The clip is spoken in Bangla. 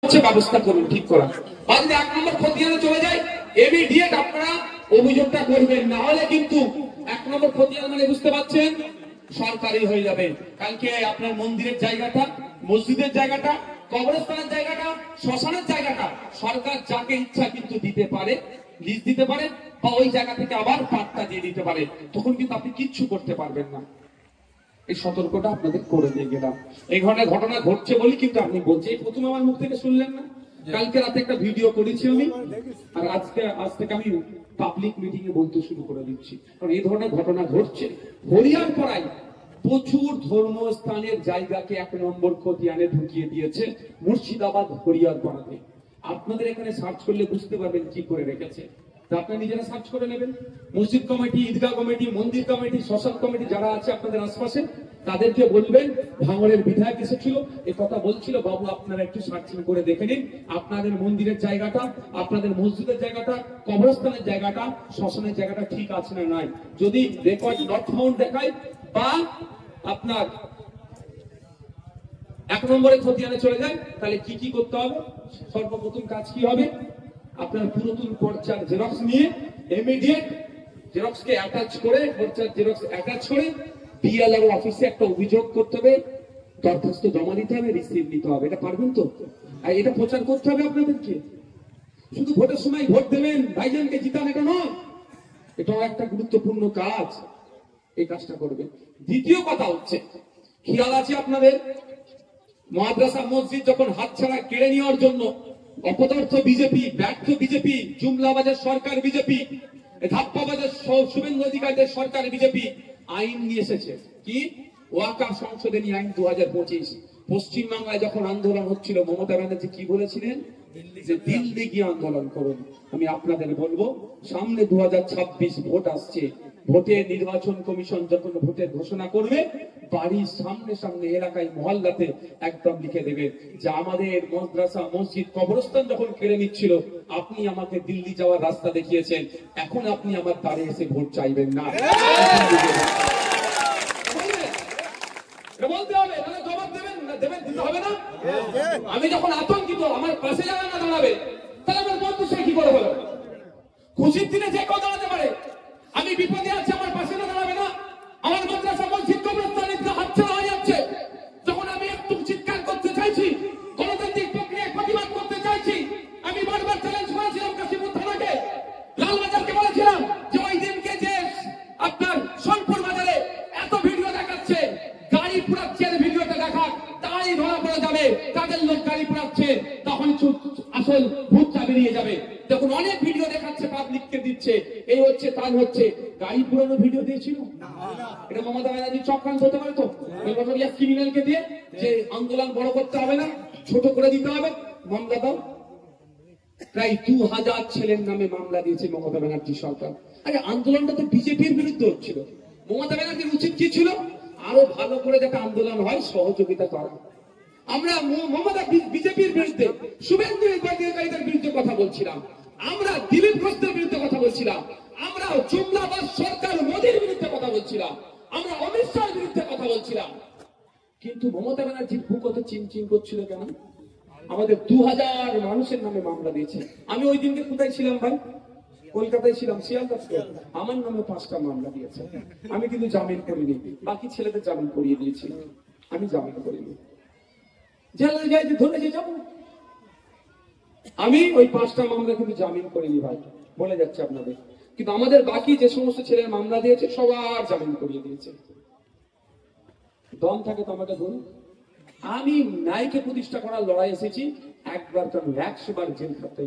ব্যবস্থা করুন ঠিক করা। আর যদি 1 নম্বর খতিয়ানে চলে যায় ইমিডিয়েট আপনারা অভিযোগটা করবেন, না হলে কিন্তু 1 নম্বর খতিয়ান মানে বুঝতে পারছেন সরকারি হয়ে যাবে। কালকে আপনার মন্দিরের জায়গাটা, মসজিদের জায়গাটা, কবরস্থানের জায়গাটা, শ্মশানের জায়গাটা সরকার যাকে ইচ্ছা কিন্তু দিতে পারে, লিজ দিতে পারে, বা ওই জায়গা থেকে আবার পাট্টা দিয়ে দিতে পারে। তখন কিন্তু আপনি কিচ্ছু করতে পারবেন না। এই সতর্কটা আপনাদের করে দিয়ে গেলাম। এই ধরনের ঘটনা ঘটছে বলি কিন্তু আপনি বলছেন, এই প্রথম আমার মুখ থেকে শুনলেন না? কালকে রাতে একটা ভিডিও করেছি আমি, আর আজ থেকে আমি পাবলিক মিটিং এ বলতে শুরু করে দিচ্ছি, কারণ এই ধরনের ঘটনা ঘটছে। হরিয়ার পড়ায় প্রচুর ধর্মস্থানের জায়গাকে 1 নম্বর খতিয়ানে ঢুকিয়ে দিয়েছে মুর্শিদাবাদ হরিয়ার পড়াতে। আপনাদের এখানে সার্চ করলে বুঝতে পারবেন কি করে রেখেছে। আপনারা নিজেরা সার্চ করে নেবেন। মসজিদ কমিটি, ঈদগাহ কমিটি, মন্দির কমিটি, শ্মশান কমিটি যারা আছে আপনাদের আশপাশে, তাদেরকে বলবেন, ভাঙড়ের বিধায়ক এসেছিল, এই কথা বলছিল, বাবু আপনারা একটু সার্চিং করে দেখে নিন আপনাদের মন্দিরের জায়গাটা, আপনাদের মসজিদের জায়গাটা, কবরস্থানের জায়গাটা, শ্মশানের জায়গাটা ঠিক আছে না নাই। যদি রেকর্ড নট ফাউন্ড দেখায় বা আপনার 1 নম্বরের খতিয়ানে চলে যায়, তাহলে কি কি করতে হবে? সর্বপ্রথম কাজ কি হবে? আপনার পুরাতন পর্চার জেরক্স নিয়ে ইমিডিয়েট জেরক্সকে অ্যাটাচ করে, পর্চার জেরক্স অ্যাটাচ করে বিএলআর অফিসে একটা অভিযোগ করতে হবে, দরখাস্ত জমা দিতে হবে, রিসিভ নিতে হবে। এটা পারবেন তো? আর এটা প্রচার করতে হবে আপনাদেরকে। শুধু ভোটের সময় ভোট দেবেন, ভাইজানকে জিতান, এটা নয়। এটাও একটা গুরুত্বপূর্ণ কাজ, এই কাজটা করবেন। দ্বিতীয় কথা হচ্ছে, খেয়াল আছে আপনাদের, মাদ্রাসা মসজিদ যখন হাতছাড়া কেড়ে নেওয়ার জন্য অপদার্থ বিজেপি, ব্যর্থ বিজেপি, জুমলাবাজের সরকার বিজেপি, ধাপ্পাবাজের শুভেন্দু অধিকারীদের সরকার বিজেপি আইন নিয়ে এসেছে। কি? ওয়াকাফ সংশোধনী আইন 2025। পশ্চিমবাংলায় যখন আন্দোলন হচ্ছিল, মমতা ব্যানার্জি কি বলেছিলেন? যে দিল্লি গিয়ে আন্দোলন করুন। আমি আপনাদের বলবো, সামনে 2026 ভোট আসছে। ভোটে নির্বাচন কমিশন যখন ভোটের ঘোষণা করবে, বাড়ির সামনে সামনে এলাকায় মহল্লাতে একদম লিখে দেবে যে আমাদের মাদ্রাসা মসজিদ কবরস্থান যখন কেড়ে নিচ্ছিল, আপনি আমাকে দিল্লি যাওয়ার রাস্তা দেখিয়েছেন, এখন আপনি আমার দ্বারে এসে ভোট চাইবেন না। বলতে হবে, জবাব দেবেন না, দিতে হবে না। আমি যখন আতঙ্কিত, আমার পাশে যারা না দাঁড়াবে, তাহলে আমার বন্ধু সে কি করে হলো? খুশির দিনে যে কেউ দাঁড়াতে পারে, আমি বিপদে আছি, আমার পাশে না দাঁড়াবে না। আমার মাদ্রাসা মসজিদ কবরস্থানে হাতছাড়া হয়ে যাচ্ছে, যখন আমি একটু চিৎকার করতে চাইছি, গণতান্ত্রিক প্রক্রিয়ায় প্রতিবাদ করতে চাইছি, আমি বারবার চ্যালেঞ্জ করেছিলাম কাশীপুর থানাকে, লালবাজারকে বলেছিলাম যে ওই দিনকে যে আপনার সোনপুর বাজারে এত ভিডিও দেখাচ্ছে, গাড়ি পুড়াচ্ছে, ভিডিওটা দেখা তাই ধরা পড়ে যাবে কাদের লোক গাড়ি পুড়াচ্ছে, তখন আসল ভূতটা বেরিয়ে যাবে। যখন অনেক ভিডিও দেখাচ্ছে, পাবলিককে দিচ্ছে, এই হচ্ছে তাই হচ্ছে, গাড়ি পুরানো ভিডিও দিয়েছিল। এটা মমতা ব্যানার্জি চক্রান্ত হতে পারে তো? ক্রিমিনালকে দিয়ে যে আন্দোলন বড় করতে হবে না, ছোট করে দিতে হবে, মামলা দাও। প্রায় 2000 ছেলের নামে মামলা দিয়েছে মমতা ব্যানার্জি সরকার। আরে আন্দোলনটা তো বিজেপির বিরুদ্ধে হচ্ছিল। মমতা ব্যানার্জির উচিত কি ছিল? আরো ভালো করে যাতে আন্দোলন হয় সহযোগিতা করা। আমরা মমতা বিজেপির বিরুদ্ধে, শুভেন্দু অধিকারীদের বিরুদ্ধে কথা বলছিলাম, আমরা দিলীপ ঘোষের বিরুদ্ধে কথা বলছিলাম, আমরা জুমলাবাজ সরকার মোদীর বিরুদ্ধে কথা বলছিলাম, আমরা অমিত শাহর বিরুদ্ধে কথা বলছিলাম। কিন্তু মমতা ব্যানার্জির বুক কত চিনচিন করছিল কেন? আমাদের 2000 মানুষের নামে মামলা দিয়েছে। আমি ওই দিনকে কোথায় ছিলাম ভাই? কলকাতায় ছিলাম, শিয়ালদাতে। আমার নামে 5টা মামলা দিয়েছে। আমি কিন্তু জামিন করিনি, বাকি ছেলেদের জামিন করিয়ে দিয়েছি, আমি জামিন করিনি। জেলে যাই যে ধরে যে যাবো, আমি ওই 5টা মামলা কিন্তু জামিন করিনি ভাই, বলে যাচ্ছে আপনাদের। কিন্তু আমাদের বাকি যে সমস্ত ছেলের মামলা দিয়েছে সবার জামিন করিয়ে দিয়েছে। দম থাকে তো আমাকে ধরুন। আমি ন্যায়কে প্রতিষ্ঠা করার লড়াই এসেছি, একবার কেন 100 বার জেল খাটতে।